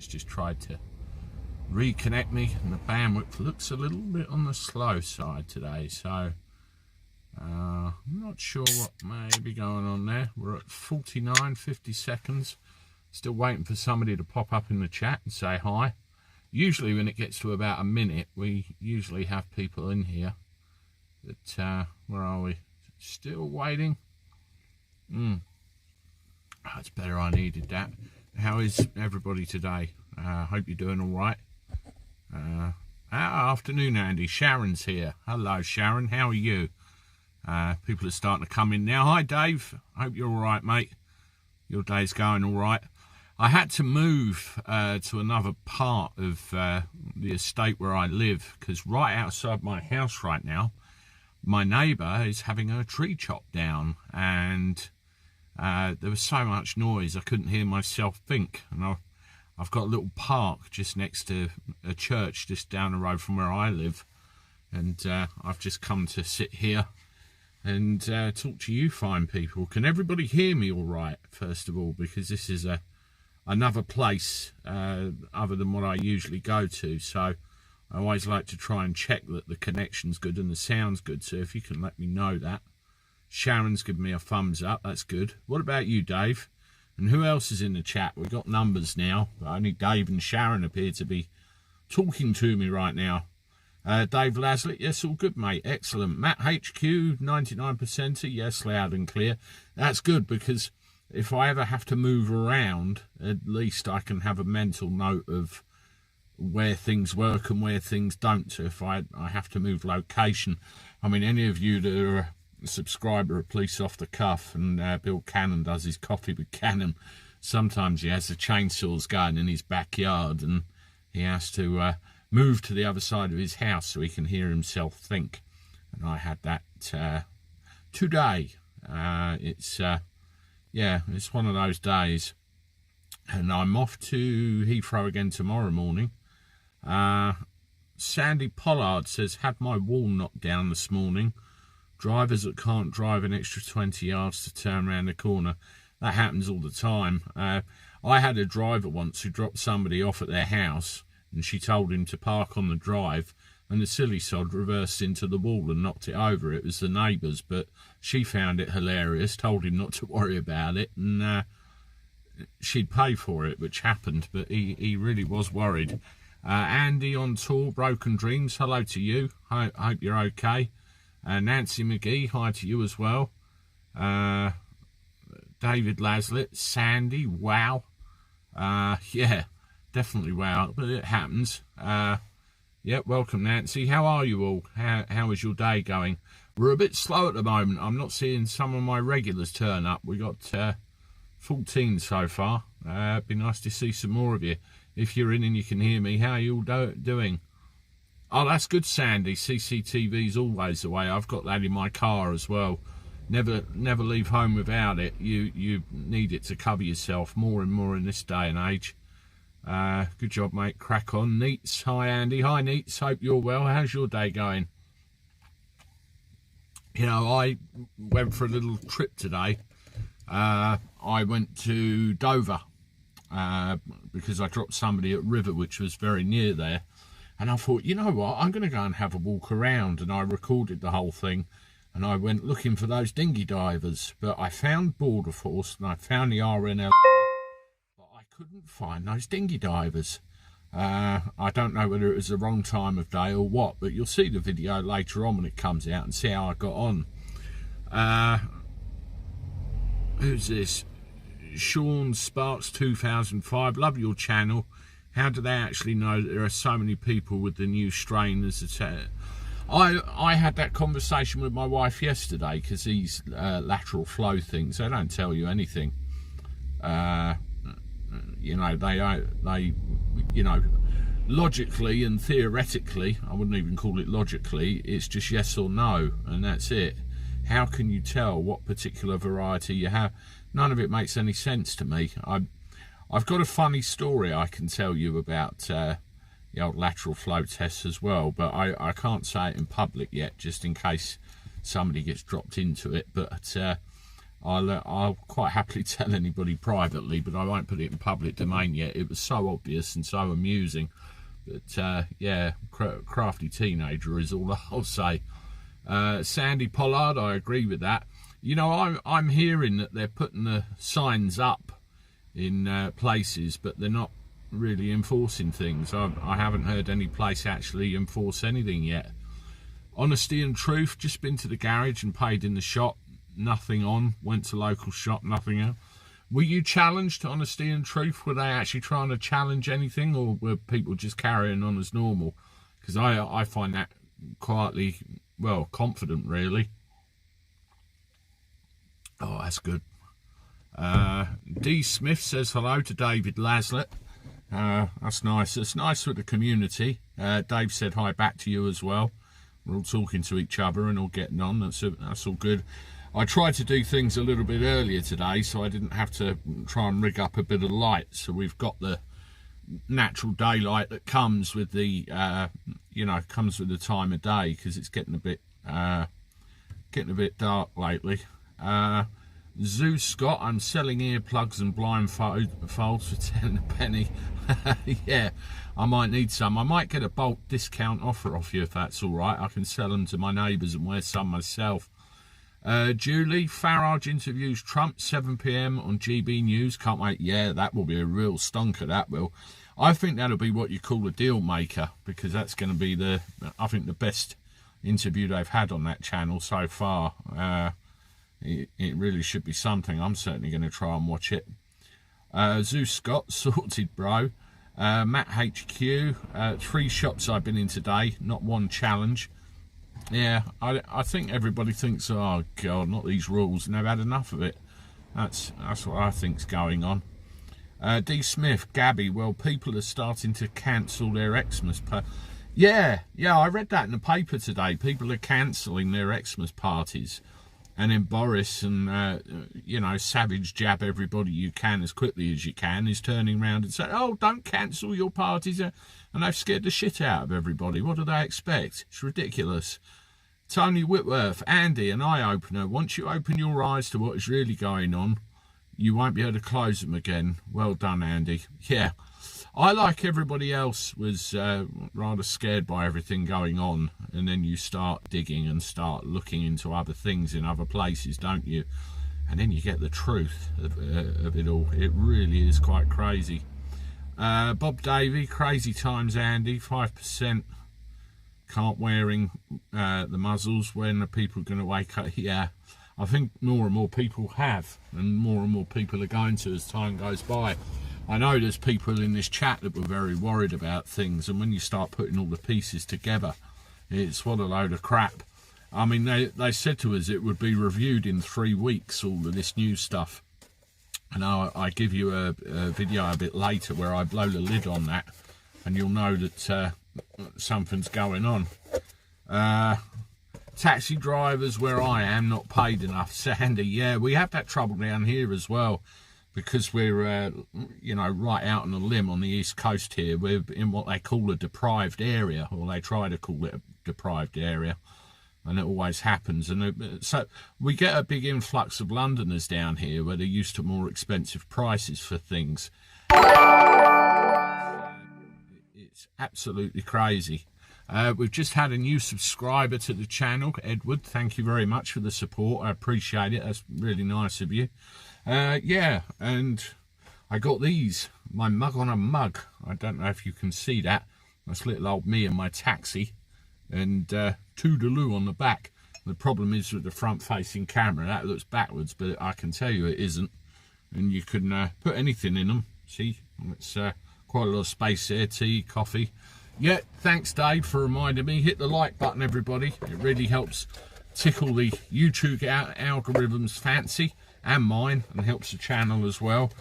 It's just tried to reconnect me, and the bandwidth looks a little bit on the slow side today, so I'm not sure what may be going on there. We're at 50 seconds. Still waiting for somebody to pop up in the chat and say hi. Usually when it gets to about a minute, we usually have people in here. But where are we? Still waiting. That's better, I needed that. How is everybody today? Hope you're doing all right. Afternoon, Andy. Sharon's here. Hello, Sharon. How are you? People are starting to come in now. Hi, Dave. Hope you're all right, mate. Your day's going all right. I had to move to another part of the estate where I live, because right outside my house right now, my neighbour is having her tree chopped down, and there was so much noise I couldn't hear myself think. And I've got a little park just next to a church just down the road from where I live, and I've just come to sit here and talk to you fine people. Can everybody hear me all right, first of all, because this is another place other than what I usually go to, so I always like to try and check that the connection's good and the sound's good. So if you can let me know that. Sharon's given me a thumbs up, that's good. What about you, Dave? And who else is in the chat? We've got numbers now, but only Dave and Sharon appear to be talking to me right now. Dave Laslett, yes, all good, mate, excellent. Matt HQ, 99%, yes, loud and clear. That's good, because if I ever have to move around, at least I can have a mental note of where things work and where things don't. So if I have to move location, I mean, any of you that are a subscriber of Police Off the Cuff, and Bill Cannon does his coffee with Cannon, sometimes he has the chainsaws going in his backyard and he has to move to the other side of his house so he can hear himself think. And I had that today. Yeah, it's one of those days. And I'm off to Heathrow again tomorrow morning. Sandy Pollard says, had my wall knocked down this morning. Drivers that can't drive an extra 20 yards to turn around the corner. That happens all the time. I had a driver once who dropped somebody off at their house, and she told him to park on the drive, and the silly sod reversed into the wall and knocked it over. It was the neighbours, but she found it hilarious, told him not to worry about it, and she'd pay for it, which happened, but he really was worried. Andy on tour, Broken Dreams, hello to you. Hope you're okay. Nancy McGee, hi to you as well. David Laslett, Sandy, wow. Yeah, definitely wow, but it happens. Yeah, welcome, Nancy. How are you all? How is your day going? We're a bit slow at the moment. I'm not seeing some of my regulars turn up. We got 14 so far. It'd be nice to see some more of you. If you're in and you can hear me, how are you all doing? Oh, that's good, Sandy. CCTV's always the way. I've got that in my car as well. Never leave home without it. You need it to cover yourself more and more in this day and age. Good job, mate. Crack on. Neats, hi Andy. Hi Neats, hope you're well. How's your day going? You know, I went for a little trip today. I went to Dover because I dropped somebody at River, which was very near there. And I thought, you know what, I'm going to go and have a walk around. And I recorded the whole thing. And I went looking for those dinghy divers. But I found Border Force and I found the RNL. But I couldn't find those dinghy divers. I don't know whether it was the wrong time of day or what. But you'll see the video later on when it comes out and see how I got on. Who's this? Sean Sparks 2005. Love your channel. How do they actually know that there are so many people with the new strain? I had that conversation with my wife yesterday, because these lateral flow things, they don't tell you anything. You know, they you know, logically and theoretically, I wouldn't even call it logically, it's just yes or no, and that's it. How can you tell what particular variety you have? None of it makes any sense to me. I've got a funny story I can tell you about the old lateral flow tests as well, but I can't say it in public yet, just in case somebody gets dropped into it. But I'll quite happily tell anybody privately, but I won't put it in public domain yet. It was so obvious and so amusing. But yeah, crafty teenager is all I'll say. Sandy Pollard, I agree with that. You know, I'm hearing that they're putting the signs up in places, but they're not really enforcing things. I haven't heard any place actually enforce anything yet. Honesty and Truth, just been to the garage and paid in the shop. Nothing on. Went to local shop, nothing else. Were you challenged to Honesty and Truth? Were they actually trying to challenge anything, or were people just carrying on as normal? Because I find that quietly, well, confident really. Oh, that's good. D. Smith says hello to David Laslett. That's nice. It's nice for the community. Dave said hi back to you as well. We're all talking to each other and all getting on. That's all good. I tried to do things a little bit earlier today, so I didn't have to try and rig up a bit of light. So we've got the natural daylight that comes with the, comes with the time of day, because it's getting a bit dark lately. Zeus Scott, I'm selling earplugs and blindfolds for 10 a penny. Yeah, I might need some. I might get a bulk discount offer off you if that's all right. I can sell them to my neighbours and wear some myself. Julie, Farage interviews Trump, 7 PM on GB News. Can't wait. Yeah, that will be a real stonker, that will. I think that'll be what you call a deal maker, because that's going to be the best interview they've had on that channel so far. It really should be something. I'm certainly going to try and watch it. Zeus Scott, sorted bro. Matt HQ, 3 shops I've been in today, not one challenge. Yeah, I think everybody thinks, oh God, not these rules, and they've had enough of it. That's what I think's going on. D. Smith, Gabby, well, people are starting to cancel their Xmas Yeah, I read that in the paper today. People are cancelling their Xmas parties. And then Boris and, savage jab everybody you can as quickly as you can is turning around and saying, oh, don't cancel your parties. And they've scared the shit out of everybody. What do they expect? It's ridiculous. Tony Whitworth, Andy, an eye-opener. Once you open your eyes to what is really going on, you won't be able to close them again. Well done, Andy. Yeah, I, like everybody else, was rather scared by everything going on, and then you start digging and start looking into other things in other places, don't you? And then you get the truth of it all. It really is quite crazy. Bob Davey, crazy times, Andy. 5% can't wearing the muzzles. When are people going to wake up? Yeah, I think more and more people have, and more people are going to as time goes by. I know there's people in this chat that were very worried about things, and when you start putting all the pieces together, it's what a load of crap. I mean, they said to us it would be reviewed in 3 weeks, all of this new stuff. And I give you a video a bit later where I blow the lid on that, and you'll know that something's going on. Taxi drivers where I am not paid enough. Sandy, yeah, we have that trouble down here as well, because we're, right out on a limb on the east coast here. We're in what they call a deprived area, or they try to call it a deprived area, and it always happens. And so we get a big influx of Londoners down here where they're used to more expensive prices for things. It's absolutely crazy. We've just had a new subscriber to the channel, Edward. Thank you very much for the support. I appreciate it. That's really nice of you. Yeah, and I got these, my mug on a mug. I don't know if you can see that. That's little old me and my taxi, and toodaloo on the back. The problem is with the front-facing camera, that looks backwards, but I can tell you it isn't. And you can put anything in them. See, it's quite a lot of space there, tea, coffee. Yeah, thanks Dave for reminding me. Hit the like button, everybody. It really helps tickle the YouTube algorithm's fancy, and mine, and helps the channel as well.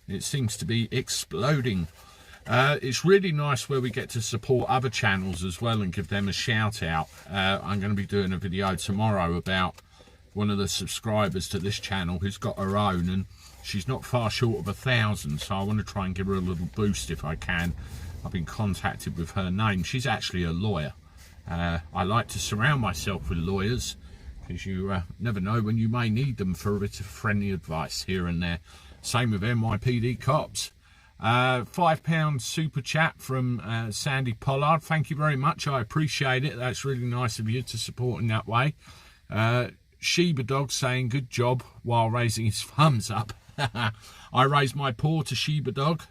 It seems to be exploding. It's really nice where we get to support other channels as well and give them a shout out. I'm going to be doing a video tomorrow about one of the subscribers to this channel who's got her own, and she's not far short of 1,000, so I want to try and give her a little boost if I can. I've been contacted with her name. She's actually a lawyer. I like to surround myself with lawyers, because you never know when you may need them for a bit of friendly advice here and there. Same with NYPD cops. £5 super chat from Sandy Pollard. Thank you very much. I appreciate it. That's really nice of you to support in that way. Sheba Dog saying good job while raising his thumbs up. I raised my paw to Sheba Dog.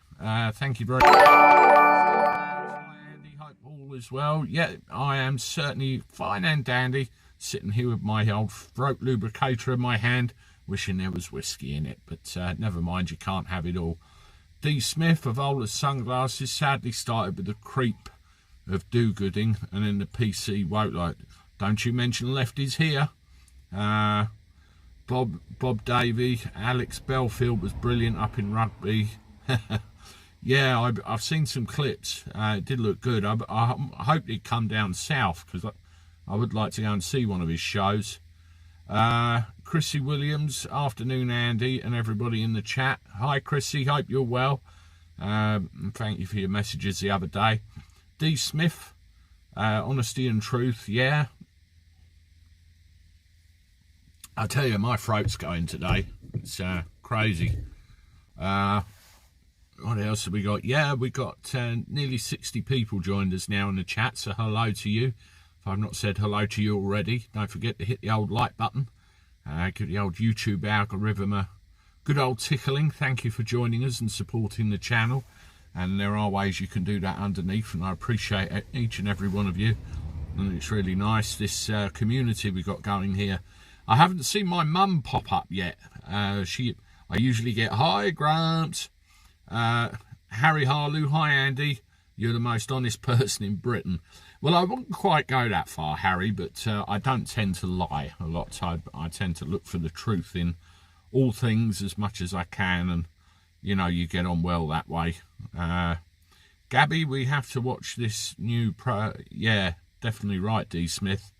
Thank you very much. Hi Andy, hope all is well. Yeah, I am certainly fine and dandy. Sitting here with my old throat lubricator in my hand, wishing there was whiskey in it. But never mind, you can't have it all. D. Smith of Ola's Sunglasses sadly started with the creep of do-gooding, and then the PC woke like, don't you mention lefties here. Bob Davey, Alex Belfield was brilliant up in rugby. Yeah, I've seen some clips. It did look good. I hope he'd come down south, because I would like to go and see one of his shows. Chrissy Williams, afternoon Andy and everybody in the chat. Hi Chrissy, hope you're well. Thank you for your messages the other day. D. Smith, honesty and truth, yeah. I tell you, my throat's going today. It's crazy. What else have we got? Yeah, we got nearly 60 people joined us now in the chat, so hello to you. If I've not said hello to you already, don't forget to hit the old like button. Give the old YouTube algorithm a good old tickling. Thank you for joining us and supporting the channel. And there are ways you can do that underneath, and I appreciate each and every one of you. And it's really nice, this community we got going here. I haven't seen my mum pop up yet. I usually get, hi Gramps. Harry Harlow, hi Andy. You're the most honest person in Britain. Well, I wouldn't quite go that far, Harry, but I don't tend to lie a lot. I tend to look for the truth in all things as much as I can, and, you know, you get on well that way. Gabby, we have to watch this new yeah, definitely right, D. Smith,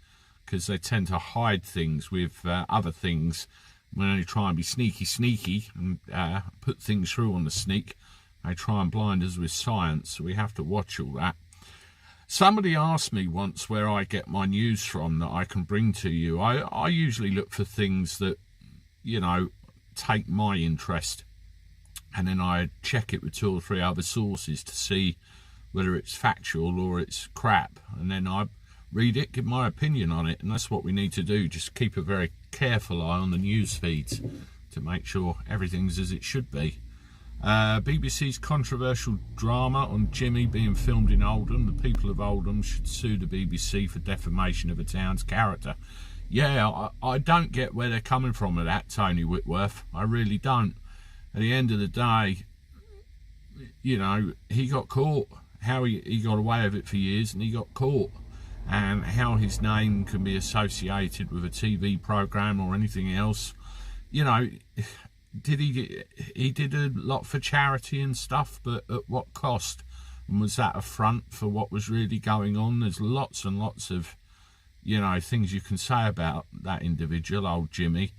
because they tend to hide things with other things when they try and be sneaky and put things through on the sneak. They try and blind us with science, so we have to watch all that. Somebody asked me once where I get my news from that I can bring to you. I usually look for things that, you know, take my interest, and then I check it with 2 or 3 other sources to see whether it's factual or it's crap, and then I read it, give my opinion on it, and that's what we need to do. Just keep a very careful eye on the news feeds to make sure everything's as it should be. BBC's controversial drama on Jimmy being filmed in Oldham. The people of Oldham should sue the BBC for defamation of a town's character. Yeah, I don't get where they're coming from with that, Tony Whitworth. I really don't. At the end of the day, you know, he got caught. How he got away with it for years, and he got caught. And how his name can be associated with a TV programme or anything else, you know, he did a lot for charity and stuff, but at what cost? And was that a front for what was really going on? There's lots and lots of, you know, things you can say about that individual, old Jimmy,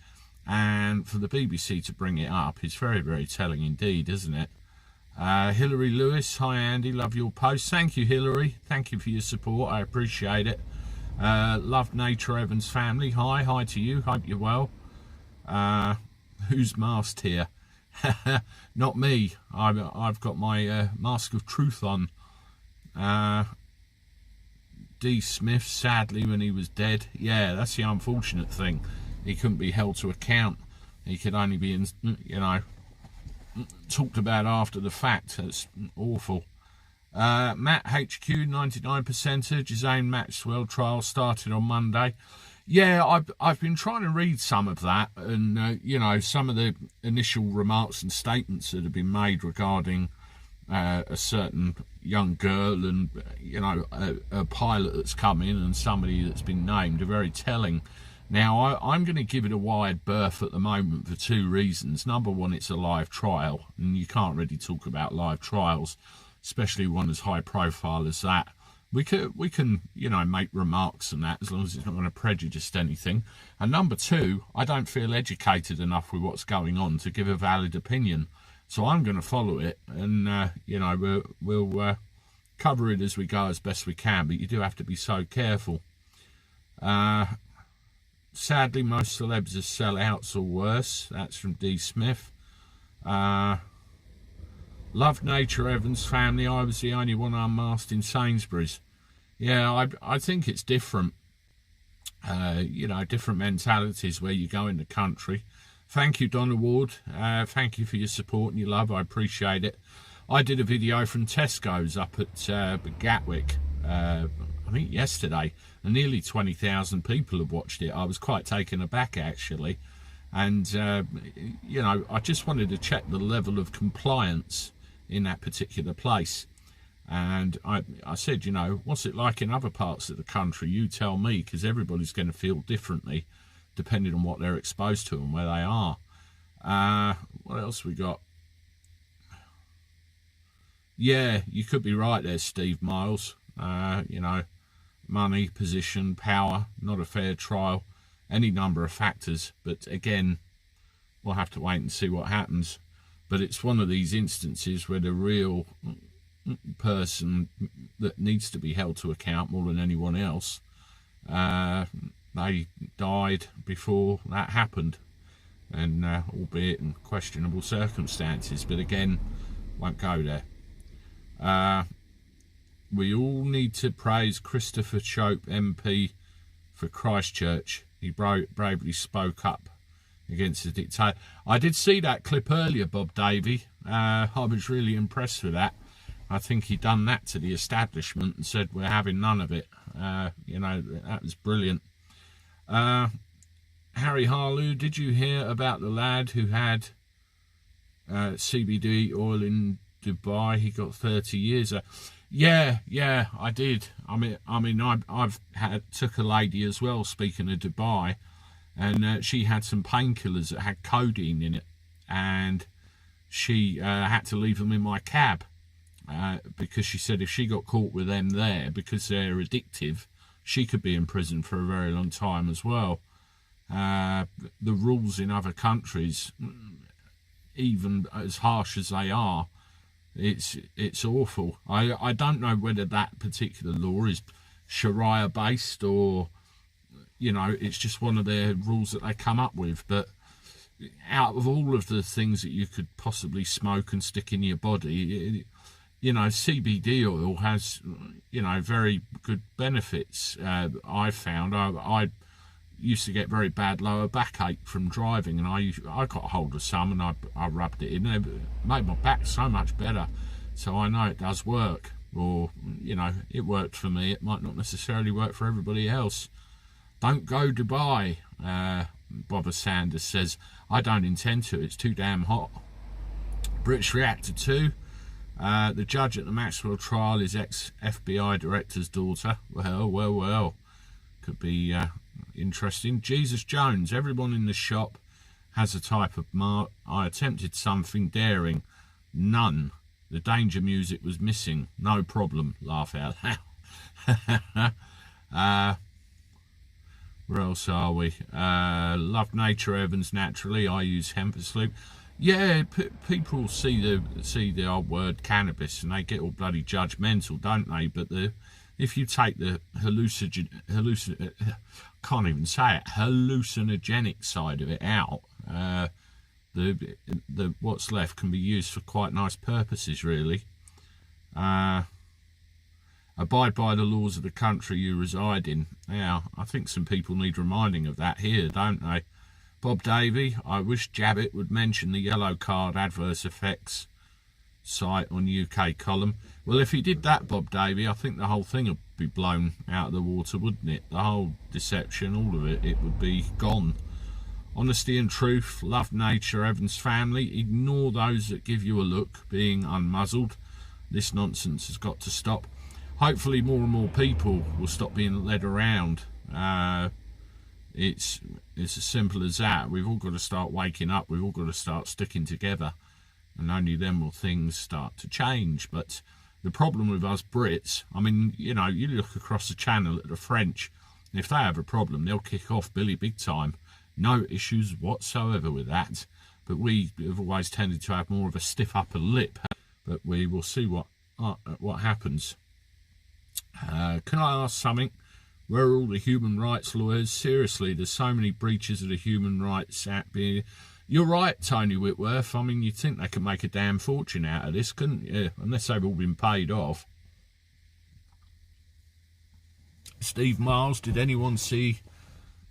and for the BBC to bring it up is very, very telling indeed, isn't it? Hilary Lewis, hi Andy, love your post. Thank you, Hilary, thank you for your support, I appreciate it. Love Nature Evans family, hi to you, hope you're well. Who's masked here? Not me. I've got my mask of truth on. D. Smith, sadly, when he was dead. Yeah, that's the unfortunate thing. He couldn't be held to account. He could only be, you know, talked about after the fact. That's awful. Matt HQ, 99%er. Jazane Maxwell trial started on Monday. Yeah, I've been trying to read some of that, and you know, some of the initial remarks and statements that have been made regarding a certain young girl and, you know, a pilot that's come in and somebody that's been named are very telling. Now, I'm going to give it a wide berth at the moment for 2 reasons. Number one, it's a live trial, and you can't really talk about live trials, especially one as high profile as that. We can, you know, make remarks and that as long as it's not going to prejudice anything. And number two, I don't feel educated enough with what's going on to give a valid opinion. So I'm going to follow it, and you know, we'll cover it as we go as best we can. But you do have to be so careful. Matt HQ 99%er, Jazane Maxwell trial started on Monday. Yeah, I've been trying to read some of that, and you know, some of the initial remarks and statements that have been made regarding a certain young girl and, you know, a pilot that's come in and somebody that's been named are very telling. Now, I'm going to give it a wide berth at the moment for 2 reasons. Number one, it's a live trial, and you can't really talk about live trials, especially one as high profile as that. We can, you know, make remarks and that as long as it's not going to prejudice anything. And number two, I don't feel educated enough with what's going on to give a valid opinion. So I'm going to follow it, and you know, we'll cover it as we go as best we can. But you do have to be so careful. Sadly, most celebs are sellouts or worse. That's from D. Smith. Love Nature Evans family. I was the only one unmasked in Sainsbury's. Yeah, I think it's different. You know, different mentalities where you go in the country. Thank you, Donna Ward. Thank you for your support and your love. I appreciate it. I did a video from Tesco's up at Gatwick, I think yesterday, and nearly 20,000 people have watched it. I was quite taken aback, actually. And, you know, I just wanted to check the level of compliance in that particular place. And I said, you know, what's it like in other parts of the country? You tell me, because everybody's going to feel differently depending on what they're exposed to and where they are. What else we got? Yeah, you could be right there, Steve Miles. You know, money, position, power, not a fair trial, any number of factors. But again, we'll have to wait and see what happens. But it's one of these instances where the real person that needs to be held to account more than anyone else, they died before that happened, and albeit in questionable circumstances. But again, won't go there. We all need to praise Christopher Chope MP for Christchurch. He bravely spoke up against the dictator. I did see that clip earlier, Bob Davey. I was really impressed with that. I think he done that to the establishment and said we're having none of it. You know, that was brilliant. Harry Harlow, did you hear about the lad who had CBD oil in Dubai? He got 30 years. Yeah, I did. I mean, I've took a lady as well, speaking of Dubai, and she had some painkillers that had codeine in it, and she had to leave them in my cab because she said if she got caught with them there, because they're addictive, she could be in prison for a very long time as well. The rules in other countries, even as harsh as they are, it's awful. I don't know whether that particular law is Sharia based or, you know, it's just one of their rules that they come up with. But out of all of the things that you could possibly smoke and stick in your body, you know, CBD oil has, you know, very good benefits. I found I used to get very bad lower backache from driving, and I got hold of some and I rubbed it in, and it made my back so much better. So I know it does work, or, you know, it worked for me. It might not necessarily work for everybody else. Don't go Dubai, Bobber Sanders says. I don't intend to, it's too damn hot. British Reactor 2. The judge at the Maxwell trial is ex-FBI director's daughter. Well. Could be interesting. Jesus Jones. Everyone in the shop has a type of mark. I attempted something daring. None. The danger music was missing. No problem. Laugh out loud. Where else are we? Love Nature Evans naturally. I use hemp for sleep. Yeah, people see the old word cannabis and they get all bloody judgmental, don't they? But if you take the hallucinogenic side of it out, the what's left can be used for quite nice purposes, really. Abide by the laws of the country you reside in. Yeah, I think some people need reminding of that here, don't they? Bob Davey, I wish Jabbit would mention the yellow card adverse effects site on UK column. Well, if he did that, Bob Davey, I think the whole thing would be blown out of the water, wouldn't it? The whole deception, all of it, it would be gone. Honesty and truth, love nature, Evans family, ignore those that give you a look, being unmuzzled. This nonsense has got to stop. Hopefully more and more people will stop being led around. It's as simple as that. We've all got to start waking up. We've all got to start sticking together, and only then will things start to change. But the problem with us Brits, I mean, you know, you look across the channel at the French, and if they have a problem, they'll kick off Billy big time. No issues whatsoever with that. But we have always tended to have more of a stiff upper lip. But we will see what happens. Can I ask something? Where are all the human rights lawyers? Seriously, there's so many breaches of the Human Rights Act. You're right, Tony Whitworth. I mean, you'd think they could make a damn fortune out of this, couldn't you? Unless they've all been paid off. Steve Miles, did anyone see?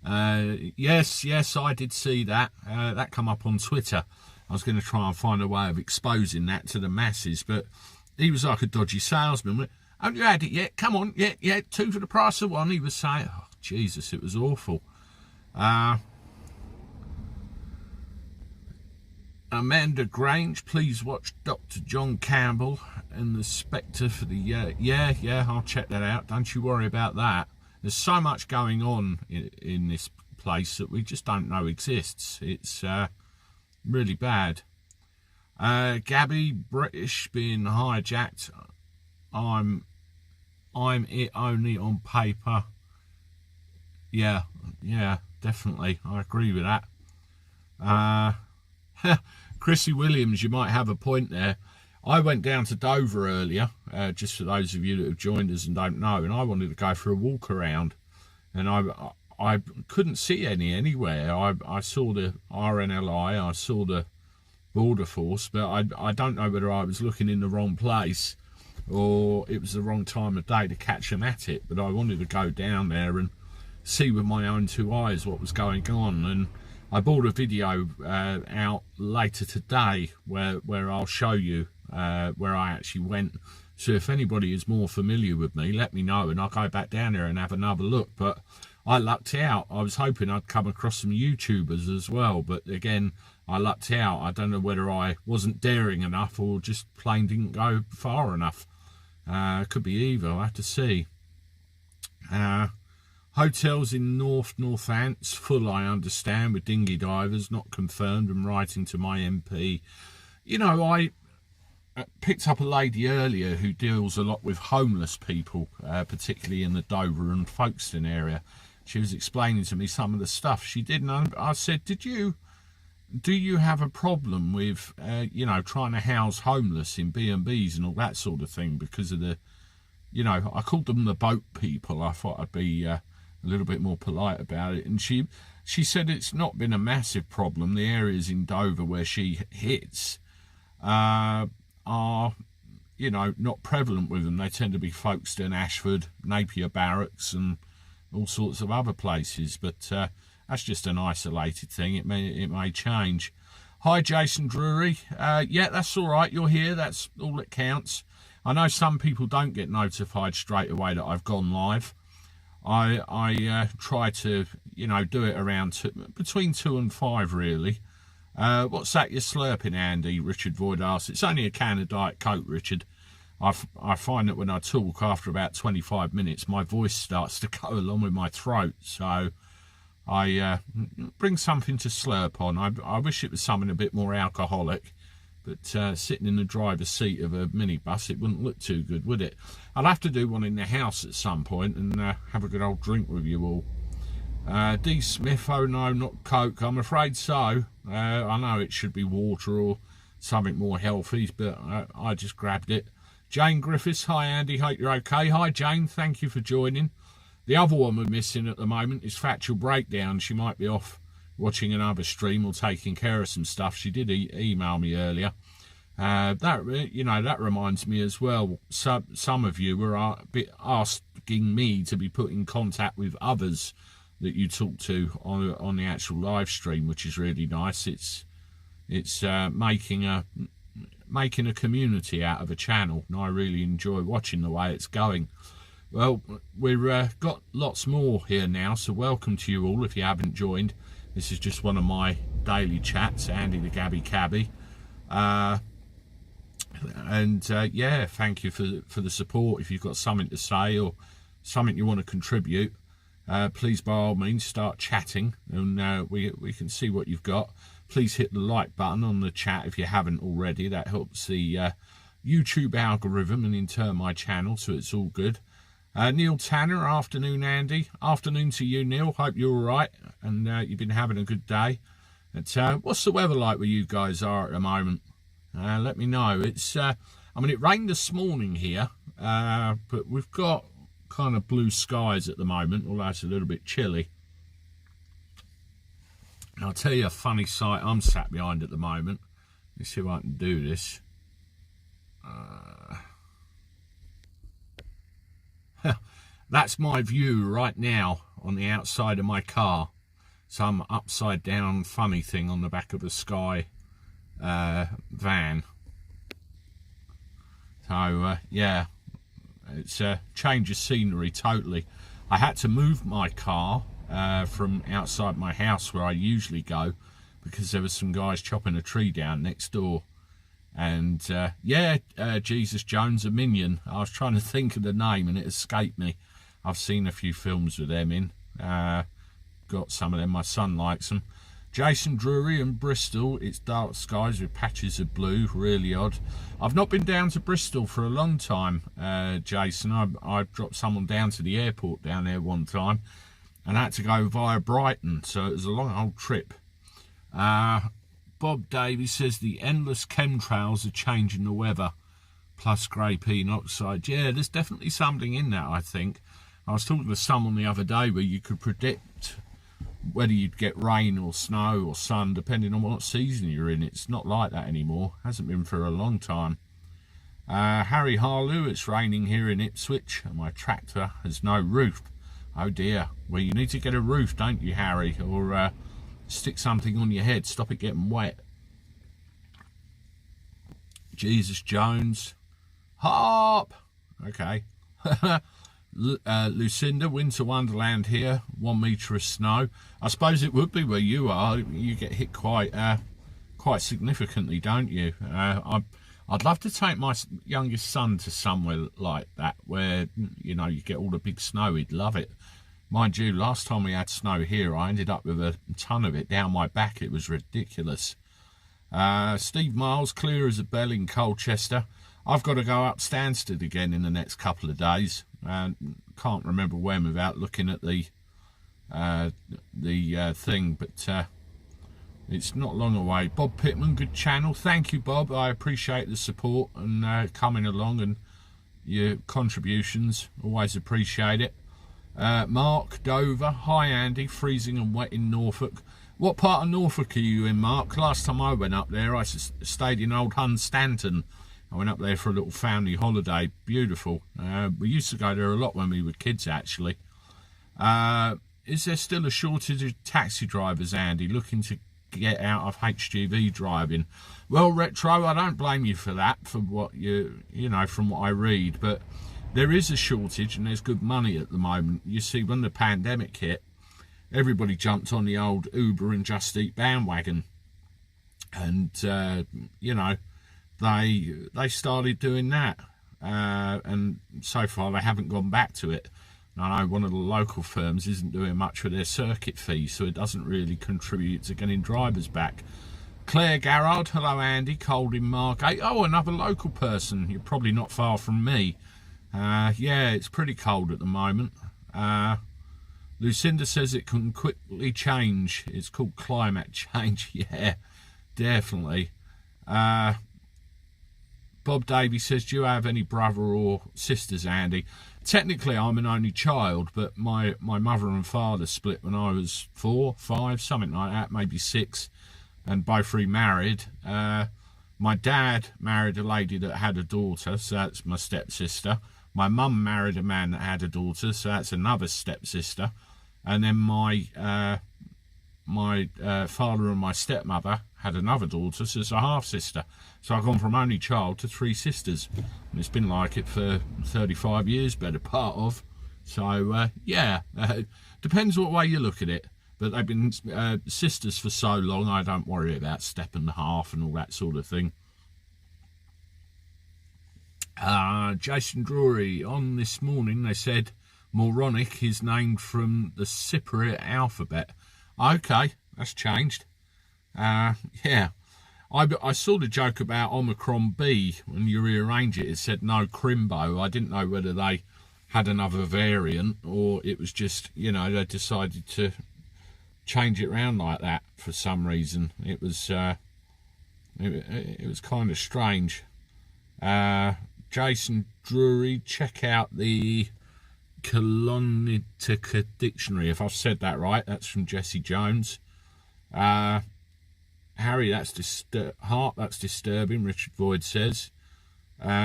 Yes, I did see that. That come up on Twitter. I was going to try and find a way of exposing that to the masses, but he was like a dodgy salesman. Haven't you had it yet? Come on, yeah, 2 for the price of 1. He was saying, oh, Jesus, it was awful. Amanda Grange, please watch Dr. John Campbell and the Spectre for the yeah, I'll check that out. Don't you worry about that. There's so much going on in this place that we just don't know exists. It's really bad. Gabby, British being hijacked. I'm it only on paper. Yeah, definitely. I agree with that. Chrissy Williams, you might have a point there. I went down to Dover earlier, just for those of you that have joined us and don't know, and I wanted to go for a walk around, and I couldn't see any anywhere. I saw the RNLI, I saw the Border Force, but I don't know whether I was looking in the wrong place or it was the wrong time of day to catch them at it, but I wanted to go down there and see with my own 2 eyes what was going on. And I bought a video out later today where I'll show you where I actually went. So if anybody is more familiar with me, let me know and I'll go back down there and have another look. But I lucked out. I was hoping I'd come across some YouTubers as well, but again, I lucked out. I don't know whether I wasn't daring enough or just plain didn't go far enough. Could be either, I'll have to see. Hotels in Northants, full I understand, with dinghy divers, not confirmed, and writing to my MP. You know, I picked up a lady earlier who deals a lot with homeless people, particularly in the Dover and Folkestone area. She was explaining to me some of the stuff she did, and I said, do you have a problem with, you know, trying to house homeless in B&Bs and all that sort of thing because of the, you know, I called them the boat people. I thought I'd be a little bit more polite about it. And she said it's not been a massive problem. The areas in Dover where she hits are, you know, not prevalent with them. They tend to be Folkestone, Ashford, Napier Barracks and all sorts of other places. But that's just an isolated thing. It may change. Hi, Jason Drury. Yeah, that's all right. You're here. That's all that counts. I know some people don't get notified straight away that I've gone live. I try to, you know, do it around between 2 and 5, really. What's that you're slurping, Andy? Richard Void asks. It's only a can of Diet Coke, Richard. I find that when I talk, after about 25 minutes, my voice starts to go along with my throat. So I bring something to slurp on. I wish it was something a bit more alcoholic, but sitting in the driver's seat of a minibus, it wouldn't look too good, would it? I'll have to do one in the house at some point and have a good old drink with you all. D. Smith, oh no, not Coke. I'm afraid so. I know it should be water or something more healthy, but I just grabbed it. Jane Griffiths, hi Andy, hope you're okay. Hi Jane, thank you for joining. The other one we're missing at the moment is Factual Breakdown. She might be off watching another stream or taking care of some stuff. She did email me earlier. That reminds me as well. Some of you were asking me to be put in contact with others that you talk to on the actual live stream, which is really nice. It's making a community out of a channel, and I really enjoy watching the way it's going. Well, we've got lots more here now, so welcome to you all if you haven't joined. This is just one of my daily chats, Andy the Gabby Cabby. Yeah, thank you for the support. If you've got something to say or something you want to contribute, please by all means start chatting, and we can see what you've got. Please hit the like button on the chat if you haven't already. That helps the YouTube algorithm and in turn my channel, so it's all good. Neil Tanner, afternoon Andy. Afternoon to you, Neil. Hope you're all right and you've been having a good day. What's the weather like where you guys are at the moment? Let me know. It's it rained this morning here, but we've got kind of blue skies at the moment, although it's a little bit chilly. And I'll tell you a funny sight I'm sat behind at the moment. Let's see if I can do this. That's my view right now on the outside of my car. Some upside down funny thing on the back of a Sky van. So yeah, it's a change of scenery totally. I had to move my car from outside my house where I usually go because there was some guys chopping a tree down next door. And yeah, Jesus Jones, a Minion. I was trying to think of the name and it escaped me. I've seen a few films with them in. Got some of them, my son likes them. Jason Drury in Bristol, it's dark skies with patches of blue, really odd. I've not been down to Bristol for a long time, Jason. I dropped someone down to the airport down there one time and I had to go via Brighton, so it was a long old trip. Bob Davies says the endless chemtrails are changing the weather, plus grey peat oxide. Yeah, there's definitely something in that, I think. I was talking to someone the other day where you could predict whether you'd get rain or snow or sun depending on what season you're in. It's not like that anymore. Hasn't been for a long time. Harry Harlow, it's raining here in Ipswich and my tractor has no roof. Oh dear. Well, you need to get a roof, don't you, Harry? Or stick something on your head, stop it getting wet. Jesus Jones. Hop! Okay. Lucinda, winter wonderland here, 1 metre of snow. I suppose it would be where you are. You get hit quite significantly, don't you? I'd love to take my youngest son to somewhere like that where, you know, you get all the big snow. He'd love it. Mind you, last time we had snow here, I ended up with a ton of it down my back. It was ridiculous. Steve Miles, clear as a bell in Colchester. I've got to go up Stansted again in the next couple of days. Can't remember when without looking at the thing, but it's not long away. Bob Pittman, good channel. Thank you, Bob. I appreciate the support and coming along and your contributions. Always appreciate it. Mark, Dover. Hi, Andy. Freezing and wet in Norfolk. What part of Norfolk are you in, Mark? Last time I went up there, I stayed in Old Hunstanton. I went up there for a little family holiday. Beautiful. We used to go there a lot when we were kids, actually. Is there still a shortage of taxi drivers, Andy, looking to get out of HGV driving? Well, Retro, I don't blame you for that, for what you know, from what I read, but there is a shortage and there's good money at the moment. You see, when the pandemic hit, everybody jumped on the old Uber and Just Eat bandwagon. And, you know, they started doing that. And so far they haven't gone back to it. And I know one of the local firms isn't doing much with their circuit fees, so it doesn't really contribute to getting drivers back. Claire Garrard, hello Andy, cold in Margate. Oh, another local person. You're probably not far from me. Yeah, it's pretty cold at the moment. Lucinda says it can quickly change. It's called climate change. Yeah, definitely. Bob Davies says, do you have any brother or sisters, Andy? Technically, I'm an only child, but my mother and father split when I was 4, 5, something like that, maybe 6, and both remarried. My dad married a lady that had a daughter, so that's my stepsister. My mum married a man that had a daughter, so that's another stepsister. And then my father and my stepmother had another daughter, so it's a half-sister. So I've gone from only child to 3 sisters. And it's been like it for 35 years, better part of. So, yeah, depends what way you look at it. But they've been sisters for so long, I don't worry about step and a half and all that sort of thing. Jason Drury, on this morning, they said moronic is named from the Cypriot alphabet. Okay, that's changed. Yeah. I saw the joke about Omicron B. When you rearrange it, it said no Crimbo. I didn't know whether they had another variant or it was just, you know, they decided to change it around like that for some reason. It was it was kind of strange. Jason Drury, check out the Colonitica Dictionary, if I've said that right. That's from Jesse Jones. Harry, that's Heart, that's disturbing, Richard Void says.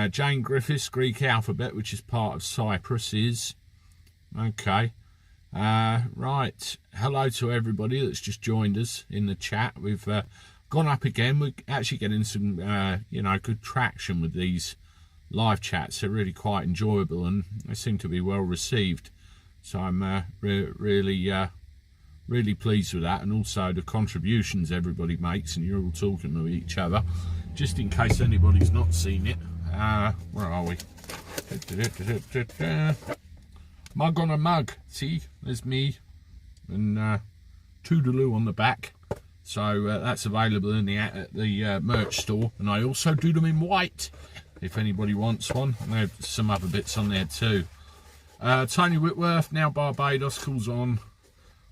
Jane Griffiths, Greek alphabet, which is part of Cyprus, is. Okay. Right. Hello to everybody that's just joined us in the chat. We've gone up again. We're actually getting some, good traction with these live chats. They're really quite enjoyable and they seem to be well received. So I'm really pleased with that, and also the contributions everybody makes, and you're all talking to each other. Just in case anybody's not seen it, where are we? Mug on a mug. See, there's me and Toodaloo on the back. So that's available in the merch store, and I also do them in white if anybody wants one. And there's some other bits on there too. Tony Whitworth, now Barbados, calls on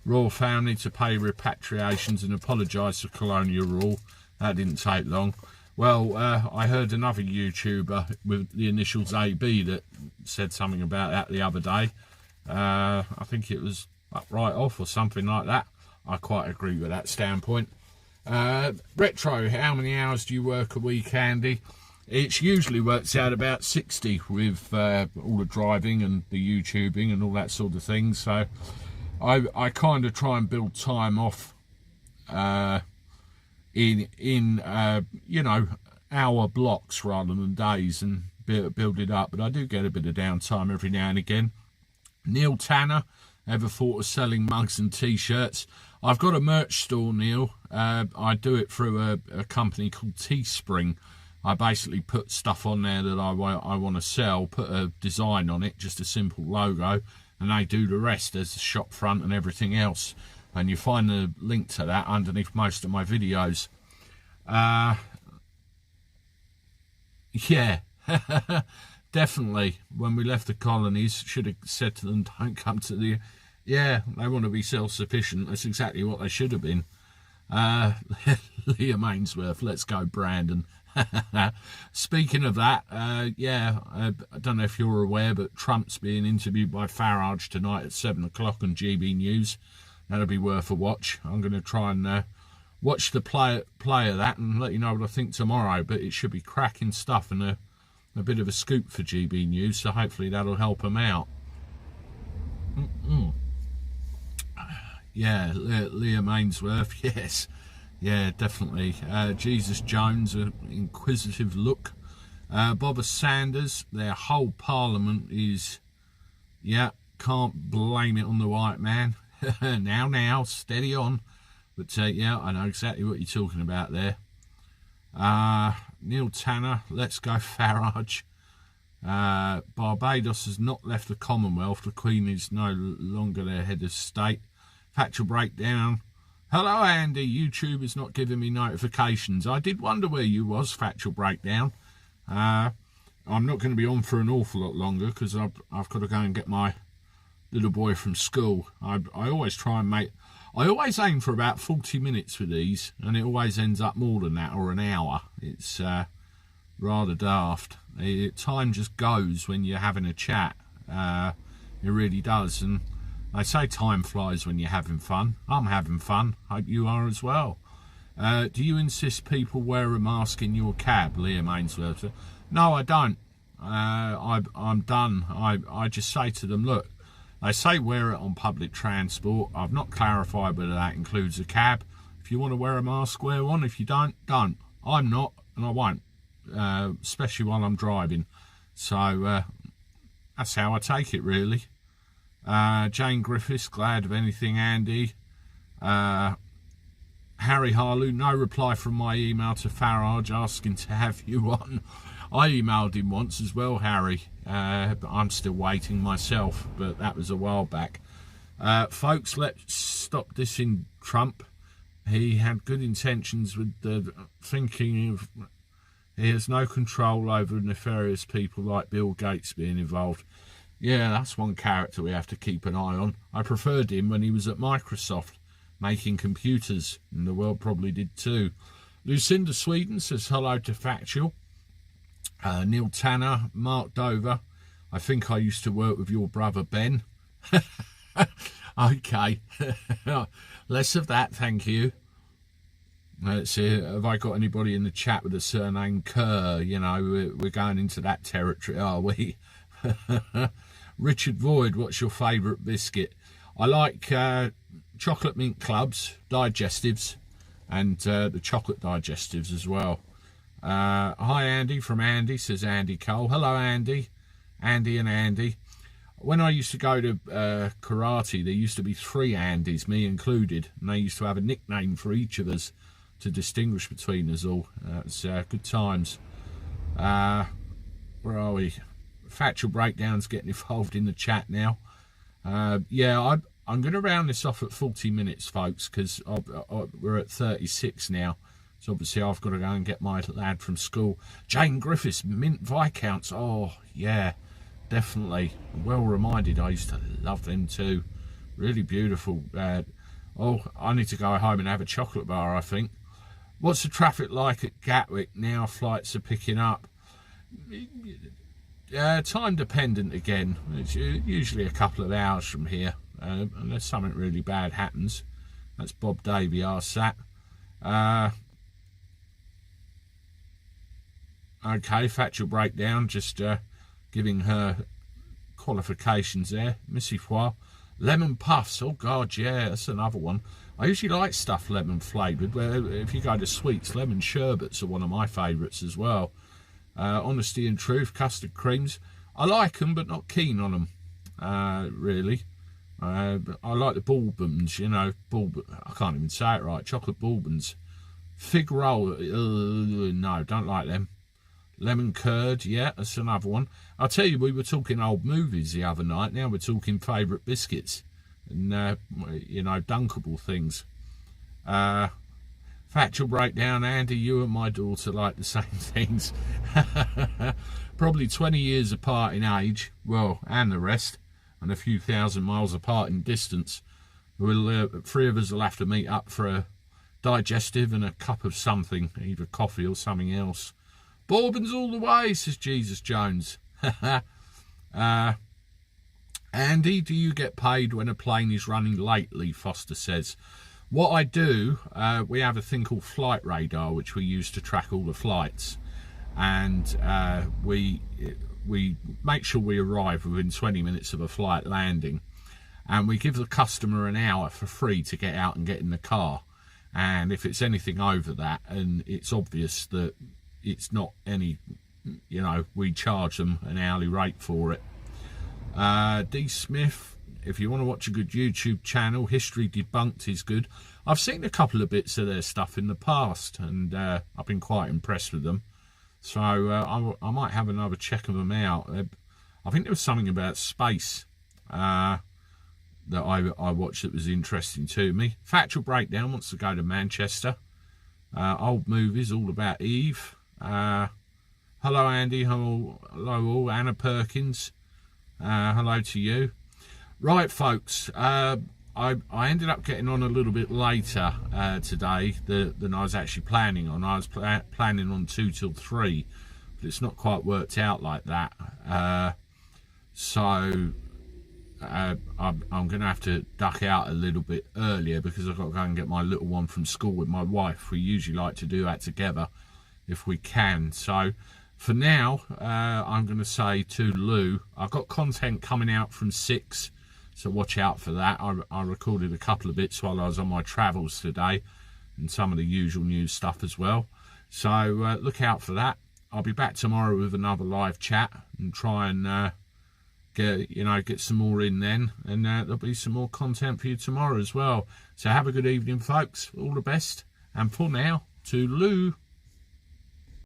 royal family to pay repatriations and apologise for colonial rule. That didn't take long. Well, I heard another YouTuber with the initials AB that said something about that the other day. I think it was Right Off or something like that. I quite agree with that standpoint. Retro, how many hours do you work a week, Andy? It usually works out about 60 with all the driving and the YouTubing and all that sort of thing. So I kind of try and build time off in hour blocks rather than days, and build it up. But I do get a bit of downtime every now and again. Neil Tanner, ever thought of selling mugs and t-shirts? I've got a merch store, Neil. I do it through a company called Teespring. I basically put stuff on there that I want to sell, put a design on it, just a simple logo, and they do the rest. There's the shop front and everything else, and you find the link to that underneath most of my videos. Yeah, definitely. When we left the colonies, should have said to them, don't come to the... Yeah, they want to be self-sufficient. That's exactly what they should have been. Liam Ainsworth, let's go Brandon. Speaking of that, I don't know if you're aware, but Trump's being interviewed by Farage tonight at 7 o'clock on GB News. That'll be worth a watch. I'm going to try and watch the play of that and let you know what I think tomorrow, but it should be cracking stuff and a bit of a scoop for GB News, so hopefully that'll help them out. Yeah, Liam Ainsworth, yes. Yeah, definitely. Jesus Jones, an inquisitive look. Bob Sanders, their whole parliament is, can't blame it on the white man. now, steady on. But yeah, I know exactly what you're talking about there. Neil Tanner, let's go Farage. Barbados has not left the Commonwealth. The Queen is no longer their head of state. Factual breakdown. Hello, Andy. YouTube is not giving me notifications. I did wonder where you was, Factual breakdown. I'm not going to be on for an awful lot longer because I've got to go and get my little boy from school. I always try and I always aim for about 40 minutes with these, and it always ends up more than that, or an hour. It's rather daft. Time just goes when you're having a chat. It really does. And they say time flies when you're having fun. I'm having fun. Hope you are as well. Do you insist people wear a mask in your cab, Liam Ainsworth? No, I don't. I'm done. I just say to them, look, they say wear it on public transport. I've not clarified whether that includes a cab. If you want to wear a mask, wear one. If you don't. I'm not, and I won't, especially while I'm driving. So that's how I take it, really. Jane Griffiths, glad of anything, Andy. Harry Harlow, no reply from my email to Farage asking to have you on. I emailed him once as well, Harry, but I'm still waiting myself, but that was a while back. Folks, let's stop dissing Trump. He had good intentions with the thinking of... He has no control over nefarious people like Bill Gates being involved. Yeah, that's one character we have to keep an eye on. I preferred him when he was at Microsoft, making computers, and the world probably did too. Lucinda Sweden says hello to Factual. Neil Tanner, Mark Dover. I think I used to work with your brother Ben. Okay. Less of that, thank you. Let's see, have I got anybody in the chat with a surname Kerr? You know, we're going into that territory, are we? Richard Void, what's your favourite biscuit? I like chocolate mint clubs, digestives, and the chocolate digestives as well. Hi Andy, from Andy, says Andy Cole. Hello Andy. Andy and Andy. When I used to go to karate, there used to be 3 Andys, me included, and they used to have a nickname for each of us to distinguish between us all. It's good times. Where are we? Factual Breakdown's getting involved in the chat now. Yeah, I'm going to round this off at 40 minutes, folks, because we're at 36 now. So obviously I've got to go and get my lad from school. Jane Griffiths, Mint Viscounts. Oh, yeah, definitely. Well reminded. I used to love them too. Really beautiful. Oh, I need to go home and have a chocolate bar, I think. What's the traffic like at Gatwick now flights are picking up? Time dependent again. It's usually a couple of hours from here, unless something really bad happens. That's Bob Davey, asked that. Okay, Factual Breakdown, just giving her qualifications there. Missy Foy. Lemon puffs, oh god, yeah, that's another one. I usually like stuff lemon flavoured. If you go to sweets, lemon sherbets are one of my favourites as well. Honesty and Truth, custard creams. I like them, but not keen on them, really. I like the bourbons, you know. I can't even say it right. Chocolate bourbons. Fig roll, no, don't like them. Lemon curd, yeah, that's another one. I'll tell you, we were talking old movies the other night. Now we're talking favourite biscuits and, you know, dunkable things. Factual Breakdown, Andy, you and my daughter like the same things. Probably 20 years apart in age, well, and the rest, and a few thousand miles apart in distance. We'll, 3 of us will have to meet up for a digestive and a cup of something, either coffee or something else. Bourbons all the way, says Jesus Jones. Andy, do you get paid when a plane is running lately? Foster says. What I do, we have a thing called Flight Radar, which we use to track all the flights. And we make sure we arrive within 20 minutes of a flight landing. And we give the customer an hour for free to get out and get in the car. And if it's anything over that, and it's obvious that it's not any, you know, we charge them an hourly rate for it. D. Smith, if you want to watch a good YouTube channel, History Debunked is good. I've seen a couple of bits of their stuff in the past, and I've been quite impressed with them. So I might have another check of them out. I think there was something about space that I watched that was interesting to me. Factual Breakdown wants to go to Manchester. Old movies, all about Eve. Hello Andy, hello all. Anna Perkins, hello to you. Right folks, I ended up getting on a little bit later today than I was actually planning on. I was planning on 2 till 3, but it's not quite worked out like that. So I'm going to have to duck out a little bit earlier because I've got to go and get my little one from school with my wife. We usually like to do that together if we can. So for now, I'm going to say toodaloo. I've got content coming out from 6, so watch out for that. I recorded a couple of bits while I was on my travels today, and some of the usual news stuff as well. So look out for that. I'll be back tomorrow with another live chat and try and get some more in then, and there'll be some more content for you tomorrow as well. So have a good evening folks, all the best, and for now, toodaloo.